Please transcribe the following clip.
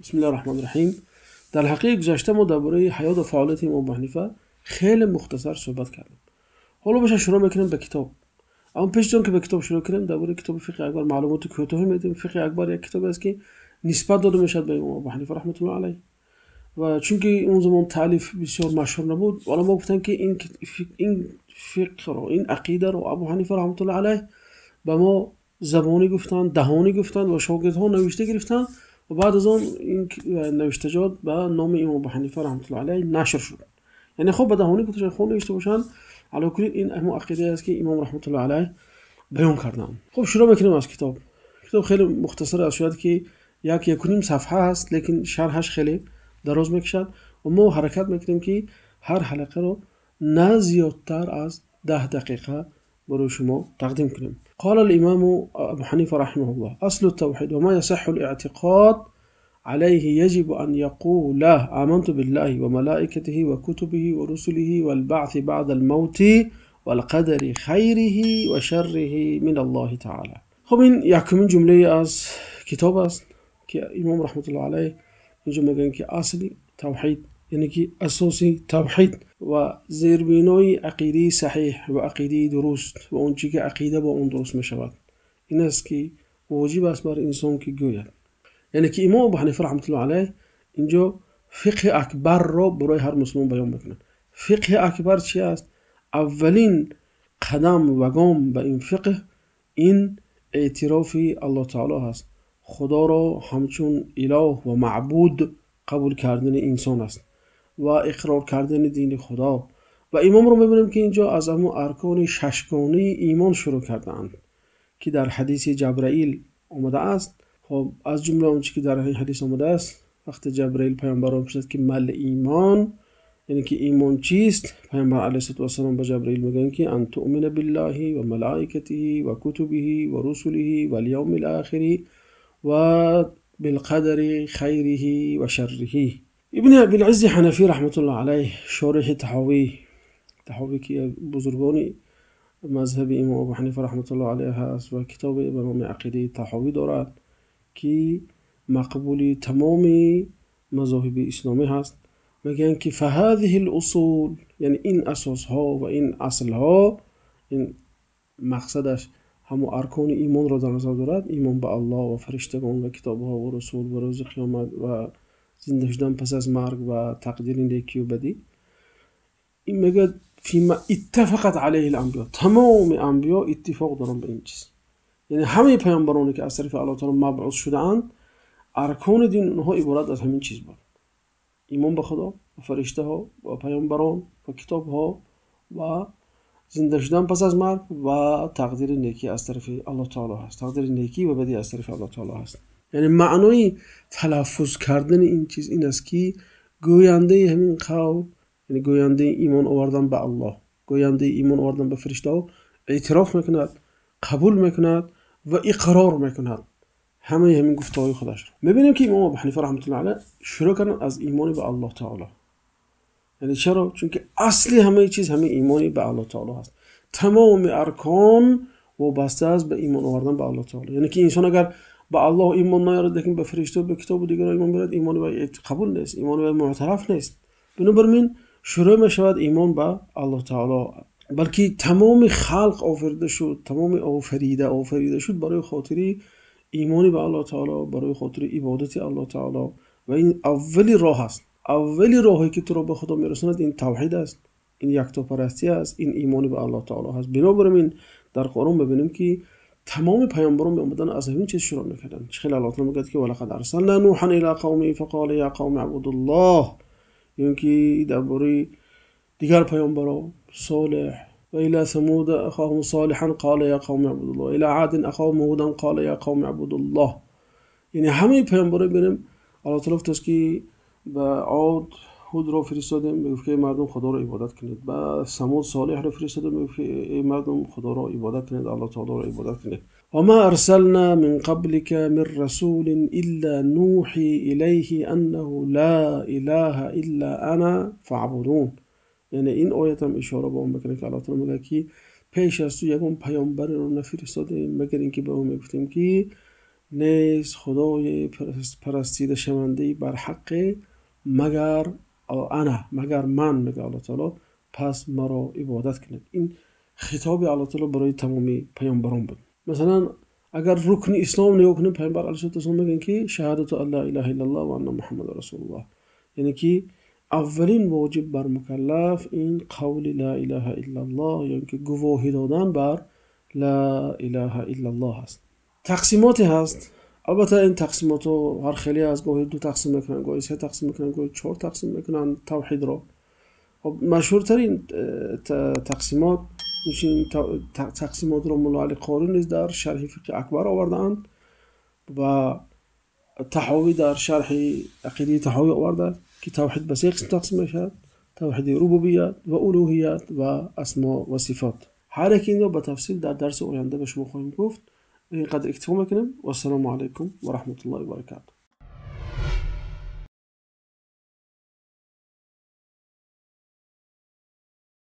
بسم الله الرحمن الرحیم. در حقیقت گذشته ما درباره حیات و فعالیت امام ابو حنیفه خیلی مختصر صحبت کردیم. حالا باشه شروع میکنیم به کتاب. اما پیش از که به کتاب شروع کنیم درباره کتاب فقه اکبر معلومات کوتاهی میدیم. فقه اکبر یک کتاب است که نسبت داده میشد به امام ابو حنیفه رحمت الله علیه و چون که اون زمان تالیف بسیار مشهور نبود، حالا ما گفتن که این فقه رو، این عقیده رو ابو حنیفه رحمت الله علیه به ما زبانی گفتن، دهانی گفتن و شاگردها نوشته گرفتن و بعد از اون این نوشتجات به نام امام ابو حنیفه رحمت الله علیه نشر شد. یعنی خب به دهانی گفتن، خود نوشته باشن. علی کل این همون عقیده است که امام رحمت الله علیه بیان کردن. خب شروع میکنیم از کتاب. کتاب خیلی مختصر است، شاید که یک و نیم صفحه است، لیکن شرحش خیلی دراز میکشد و ما حرکت میکنیم که هر حلقه رو نه زیادتر از 10 دقیقه برای شما تقدیم کنیم. قال الامام ابو حنیفه رحمه الله: اصل التوحید و ما يصح الاعتقاد عليه يجب ان يقول آمنت بالله وملائكته وكتبه ورسله والبعث بعد الموت والقدر خیره و شره من الله تعالی. خب این یکمین جمله از کتاب است که امام رحمت الله علیه اینجا میگن که اصلی توحید، یعنی که اساسی توحید و زیربنای عقیده صحیح و عقیده درست و اون چیزی که عقیده با اون درست میشود، این است که واجب است بر انسان که گوید. یعنی که امام ابو حنیفه رحمت الله علیه اینجا فقه اکبر را برای هر مسلمان بیان میکنه. فقه اکبر چی است؟ اولین قدم و گام به این فقه این اعتراف الله تعالی هست. خدا را همچون اله و معبود قبول کردن انسان است و اقرار کردن دین خدا. و امام رو میبینیم که اینجا از همون ارکان ششگانه ایمان شروع کردند که در حدیث جبرائیل آمده است. خب از جمله اون چیزی که در این حدیث آمده است، وقتی جبرائیل پیامبر را پرسید که مل ایمان، یعنی که ایمان چیست، پیامبر علیه السلام به جبرائیل میگن که ان تؤمن بالله و ملائکته و کتبه و رسله و الیوم الاخر و بالقدر خیره و شره. ابن ابی العز حنفی رحمت الله علیه شارح تحاوی که بزرگان مذهب امام ابو حنیفه رحمت الله علیه است و کتاب به نام عقیده تحاوی دارد که مقبول تمام مذاهب اسلامی هست. میگن که فهذه الاصول، یعنی این اساس ها و این اصل ها، این مقصدش همون ارکان ایمان را در نظر دارد: ایمان به الله و فرشتگان و کتاب ها و رسول و روز قیامت و زنده شدن پس از مرگ و تقدیر نیکی و بدی. این میگه فیما اتفقت علیه الانبیا، تمام انبیا اتفاق دارن به این چیز. یعنی همه پیامبرانی که از طرف الله تعالی مبعوث شده اند، ارکان دین اونها عبارت از همین چیز بود: ایمان به خدا و فرشته ها و پیامبران و کتاب ها و زنده شدن پس از مرگ و تقدیر نیکی از طرف الله تعالی هست. تقدیر نیکی و بدی از طرف الله تعالی هست. یعنی معنای تلفظ کردن این چیز این است که گوینده همین قول، یعنی گوینده ایمان آوردن به الله، گوینده ایمان آوردن به فرشته ها اعتراف میکند، قبول میکند و اقرار میکند همه همین گفته‌های خودش رو. میبینیم که امام ابو حنیفه رحمت الله علیه شروع کردن از ایمان به الله تعالی. یعنی چرا؟ چون که اصلی همه چیز همه ایمانی به الله تعالی هست. تمام ارکان وابسته است به ایمان آوردن به الله تعالی. یعنی که انسان اگر به الله ایمان نیارد لیکن به فرشته و به کتاب و دیگر ایمان بیارد، ایمان به قبول نیست، ایمان به معترف نیست. بنابراین شروع میشود ایمان به الله تعالی. بلکه تمام خلق آفریده شد، تمام آفریده شد برای خاطر ایمانی به الله تعالی، برای خاطر عبادت الله تعالی. و این اولی راه است. اولی راهی که تو را به خدا میرساند این توحید است، این یکتاپرستی است، این ایمان به الله تعالی هست. بنابراین در قرآن ببینیم که تمام پیامبران آمدن از همین چیز شروع میکردن. خیلی الله تعالی میگه که ولقد ارسلنا نوحا الی قومه فقال یا قوم اعبدوا الله. یعنی که درباره دیگر پیامبران، صالح و الى ثمود اخاهم صالحا قال یا قوم اعبدوا الله، الى عاد اخاهم هودا قال یا قوم اعبدوا الله. یعنی همه پیامبران ببینیم الله تعالی گفت که به عاد هود را فرستاده میگفت که مردم خدا را عبادت کنید، به ثمود صالح را فرستاده میگفت که ای مردم خدا را عبادت کنید، الله تعالی را عبادت کنید. و ما ارسلنا من قبلك من رسول الا نوحي الیه انه لا اله الا انا فاعبدون. یعنی این آیت هم اشاره به اون میکنه که الله تعالی میگه که پیش از تو یگان پیامبر رو نفرستاده مگر اینکه به اون میگفتیم که نیست خدای پرستیده شونده بر حق مگر مگر من، میگه الله تعالی، پس مرا عبادت کنید. این خطاب الله تعالی برای تمامی پیامبران بود. مثلا اگر رکن اسلام نگاه کنیم، پیامبر علیه السلام میگن که شهادت ان لا اله الا الله و ان محمد رسول الله، یعنی که اولین واجب بر مکلف این قول لا اله الا الله، یعنی که گواهی دادن بر لا اله الا الله هست. تقسیماتی هست، البته این تقسیمات رو هر خیلی از گاهی 2 تقسیم میکنن، گاهی 3 تقسیم میکنن، گاهی 4 تقسیم میکنن توحید رو. مشهورترین تقسیمات میشین تقسیمات رو مولا علی قاری نیز در شرح فقه اکبر آوردند و طحاوی در شرح عقیده طحاوی آورده که توحید به 3 قسم تقسیم میشد: توحید ربوبیت و الوهیت و اسما و صفات. هر یک این رو به تفصیل در درس آینده به شما خواهیم گفت. اینقدر اکتفا میکنیم و السلام علیکم و رحمت الله و برکاته.